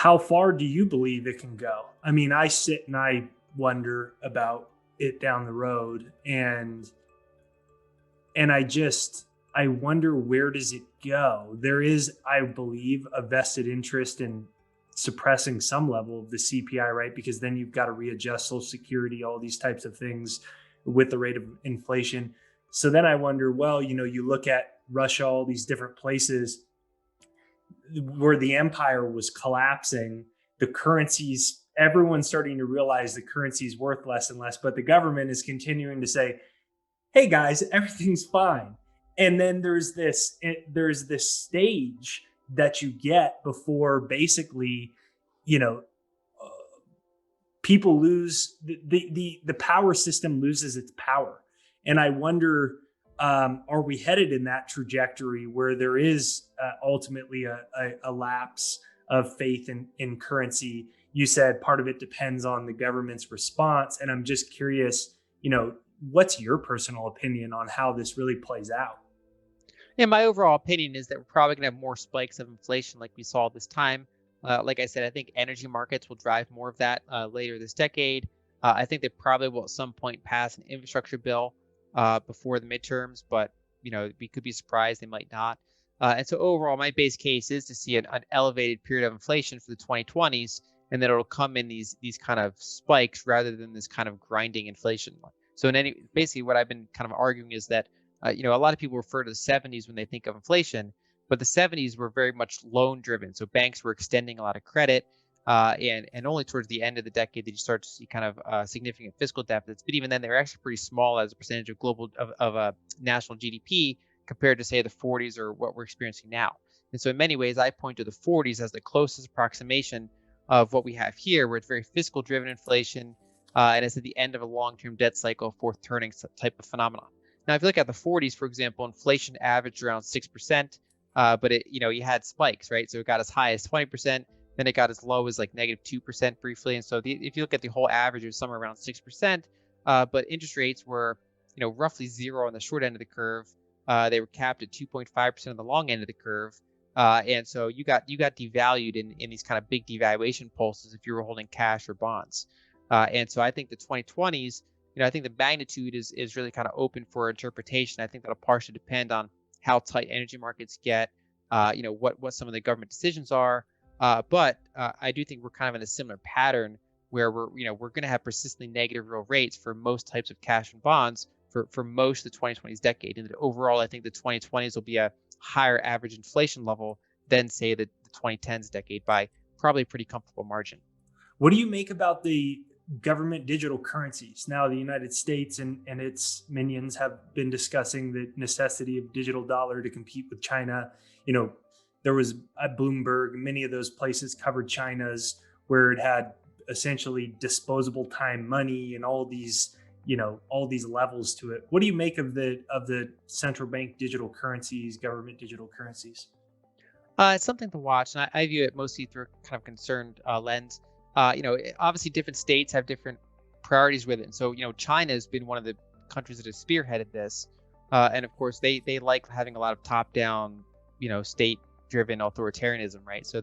how far do you believe it can go? I mean, I sit and I wonder about it down the road, and I wonder, where does it go? There is, I believe, a vested interest in suppressing some level of the CPI, right? Because then you've got to readjust Social Security, all these types of things with the rate of inflation. So then I wonder, well, you look at Russia, all these different places where the empire was collapsing, the currencies, everyone's starting to realize the currency is worth less and less, but the government is continuing to say, hey guys, everything's fine. And then there's this stage that you get before basically, you know, uh, people lose the power system loses its power. And I wonder, are we headed in that trajectory where there is ultimately a lapse of faith in currency? You said part of it depends on the government's response, and I'm just curious, what's your personal opinion on how this really plays out? Yeah, my overall opinion is that we're probably going to have more spikes of inflation like we saw this time. Like I said, I think energy markets will drive more of that later this decade. I think they probably will at some point pass an infrastructure bill before the midterms, but we could be surprised they might not. And so overall, my base case is to see an elevated period of inflation for the 2020s, and that it'll come in these kind of spikes rather than this kind of grinding inflation. So basically, what I've been kind of arguing is that a lot of people refer to the 70s when they think of inflation, but the 70s were very much loan driven. So banks were extending a lot of credit, and only towards the end of the decade did you start to see kind of significant fiscal deficits. But even then, they were actually pretty small as a percentage of global of national GDP compared to say the 40s or what we're experiencing now. And so in many ways, I point to the 40s as the closest approximation of what we have here, where it's very fiscal driven inflation, and it's at the end of a long term debt cycle, fourth turning type of phenomenon. Now, if you look at the 40s, for example, inflation averaged around 6%, but you had spikes, right? So it got as high as 20%, then it got as low as like -2% briefly. And so if you look at the whole average, it was somewhere around 6%, but interest rates were, roughly zero on the short end of the curve. They were capped at 2.5% on the long end of the curve. And so you got devalued in these kind of big devaluation pulses if you were holding cash or bonds. And so I think the 2020s, I think the magnitude is really kind of open for interpretation. I think that'll partially depend on how tight energy markets get, what some of the government decisions are. But I do think we're kind of in a similar pattern where we're going to have persistently negative real rates for most types of cash and bonds for most of the 2020s decade. And overall, I think the 2020s will be a higher average inflation level than say the 2010s decade by probably a pretty comfortable margin. What do you make about the government digital currencies? Now, the United States and its minions have been discussing the necessity of digital dollar to compete with China. There was at Bloomberg, many of those places covered China's, where it had essentially disposable time money and all these levels to it. What do you make of the central bank digital currencies, government digital currencies? It's something to watch, and I view it mostly through a kind of concerned lens. Obviously different states have different priorities with it. And so, China has been one of the countries that has spearheaded this. And of course, they like having a lot of top down, state driven authoritarianism, right? So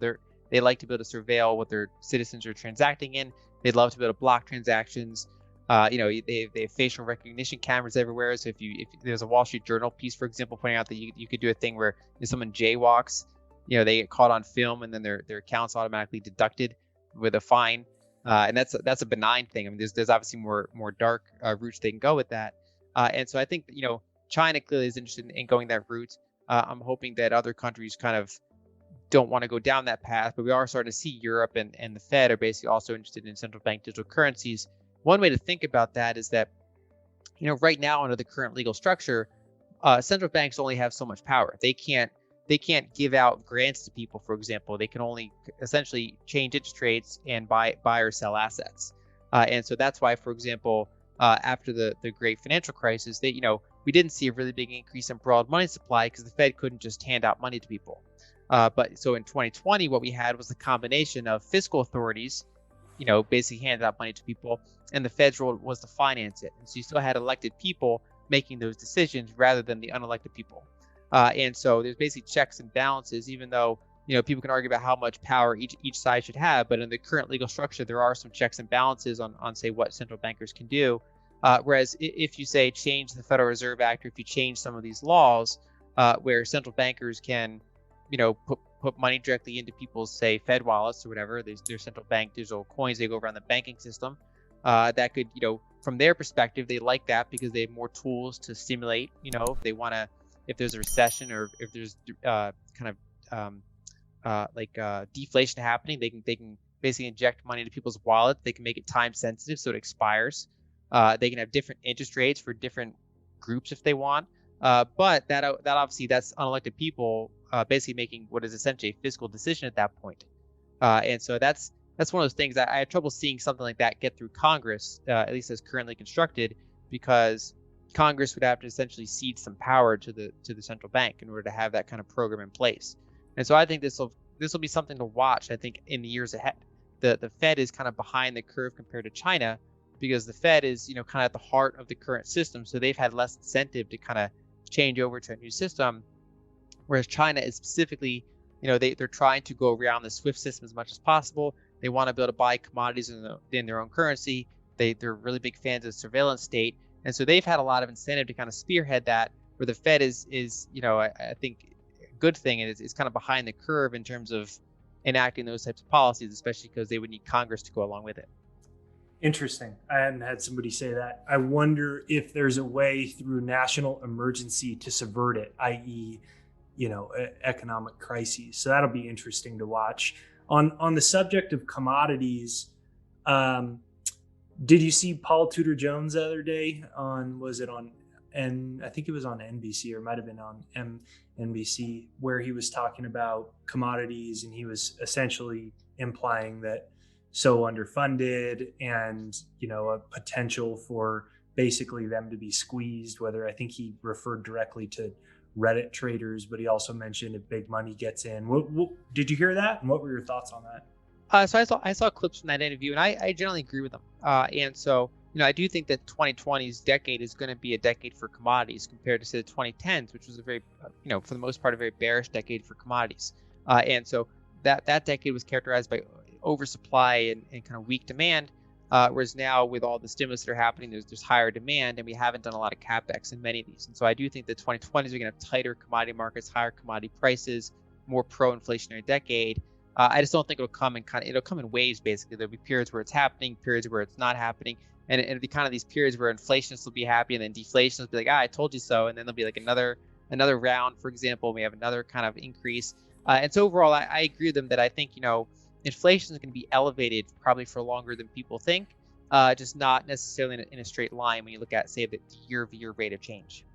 they like to be able to surveil what their citizens are transacting in. They'd love to be able to block transactions. They have facial recognition cameras everywhere. So if there's a Wall Street Journal piece, for example, pointing out that you could do a thing where if someone jaywalks, they get caught on film and then their accounts automatically deducted with a fine, and that's a benign thing. I mean, there's obviously more dark routes they can go with that, and so I think China clearly is interested in going that route. I'm hoping that other countries kind of don't want to go down that path, but we are starting to see Europe and the Fed are basically also interested in central bank digital currencies. One way to think about that is that right now under the current legal structure, central banks only have so much power. They can't give out grants to people, for example. They can only essentially change interest rates and buy or sell assets. And so that's why, for example, after the great financial crisis, we didn't see a really big increase in broad money supply because the Fed couldn't just hand out money to people. But so in 2020, what we had was the combination of fiscal authorities, basically handed out money to people, and the Fed's role was to finance it. And so you still had elected people making those decisions rather than the unelected people. And so there's basically checks and balances, even though People can argue about how much power each side should have, but in the current legal structure, there are some checks and balances on say what central bankers can do. Whereas if you say change the Federal Reserve Act, or if you change some of these laws, where central bankers can, put money directly into people's, say, Fed wallets or whatever, their central bank digital coins, they go around the banking system. That could, from their perspective, they like that because they have more tools to stimulate. If they want to, if there's a recession, or if there's kind of deflation happening, they can basically inject money into people's wallets. They can make it time sensitive so it expires. They can have different interest rates for different groups if they want. But that obviously, that's unelected people basically making what is essentially a fiscal decision at that point. And so that's one of those things that I have trouble seeing something like that get through Congress, at least as currently constructed, because Congress would have to essentially cede some power to the central bank in order to have that kind of program in place. And so I think this will be something to watch, I think, in the years ahead. The Fed is kind of behind the curve compared to China, because the Fed is, kind of at the heart of the current system. So they've had less incentive to kind of change over to a new system. Whereas China is specifically, they're trying to go around the SWIFT system as much as possible. They want to be able to buy commodities in their own currency. They're really big fans of the surveillance state. And so they've had a lot of incentive to kind of spearhead that, where the Fed is I think a good thing, and is kind of behind the curve in terms of enacting those types of policies, especially because they would need Congress to go along with it. Interesting. I hadn't had somebody say that. I wonder if there's a way through national emergency to subvert it, i.e., economic crises. So that'll be interesting to watch. On the subject of commodities, did you see Paul Tudor Jones the other day and I think it was on NBC, or it might have been on NBC, where he was talking about commodities, and he was essentially implying that so underfunded, and a potential for basically them to be squeezed, whether, I think he referred directly to Reddit traders, but he also mentioned if big money gets in. What did you hear that, and what were your thoughts on that? So I saw clips from that interview, and I generally agree with them. And so I do think that 2020's decade is going to be a decade for commodities compared to, say, the 2010s, which was a very for the most part a very bearish decade for commodities. And so that decade was characterized by oversupply and kind of weak demand. Whereas now, with all the stimulus that are happening, there's higher demand, and we haven't done a lot of capex in many of these. And so I do think that 2020s are going to have tighter commodity markets, higher commodity prices, more pro-inflationary decade. I just don't think it'll come in waves. Basically, there'll be periods where it's happening, periods where it's not happening, and it'll be kind of these periods where inflationists will be happy, and then deflationists will be like, I told you so, and then there'll be like another round, for example, we have another kind of increase. And so overall, I agree with them that I think inflation is going to be elevated probably for longer than people think, just not necessarily in a straight line when you look at, say, the year-over-year rate of change.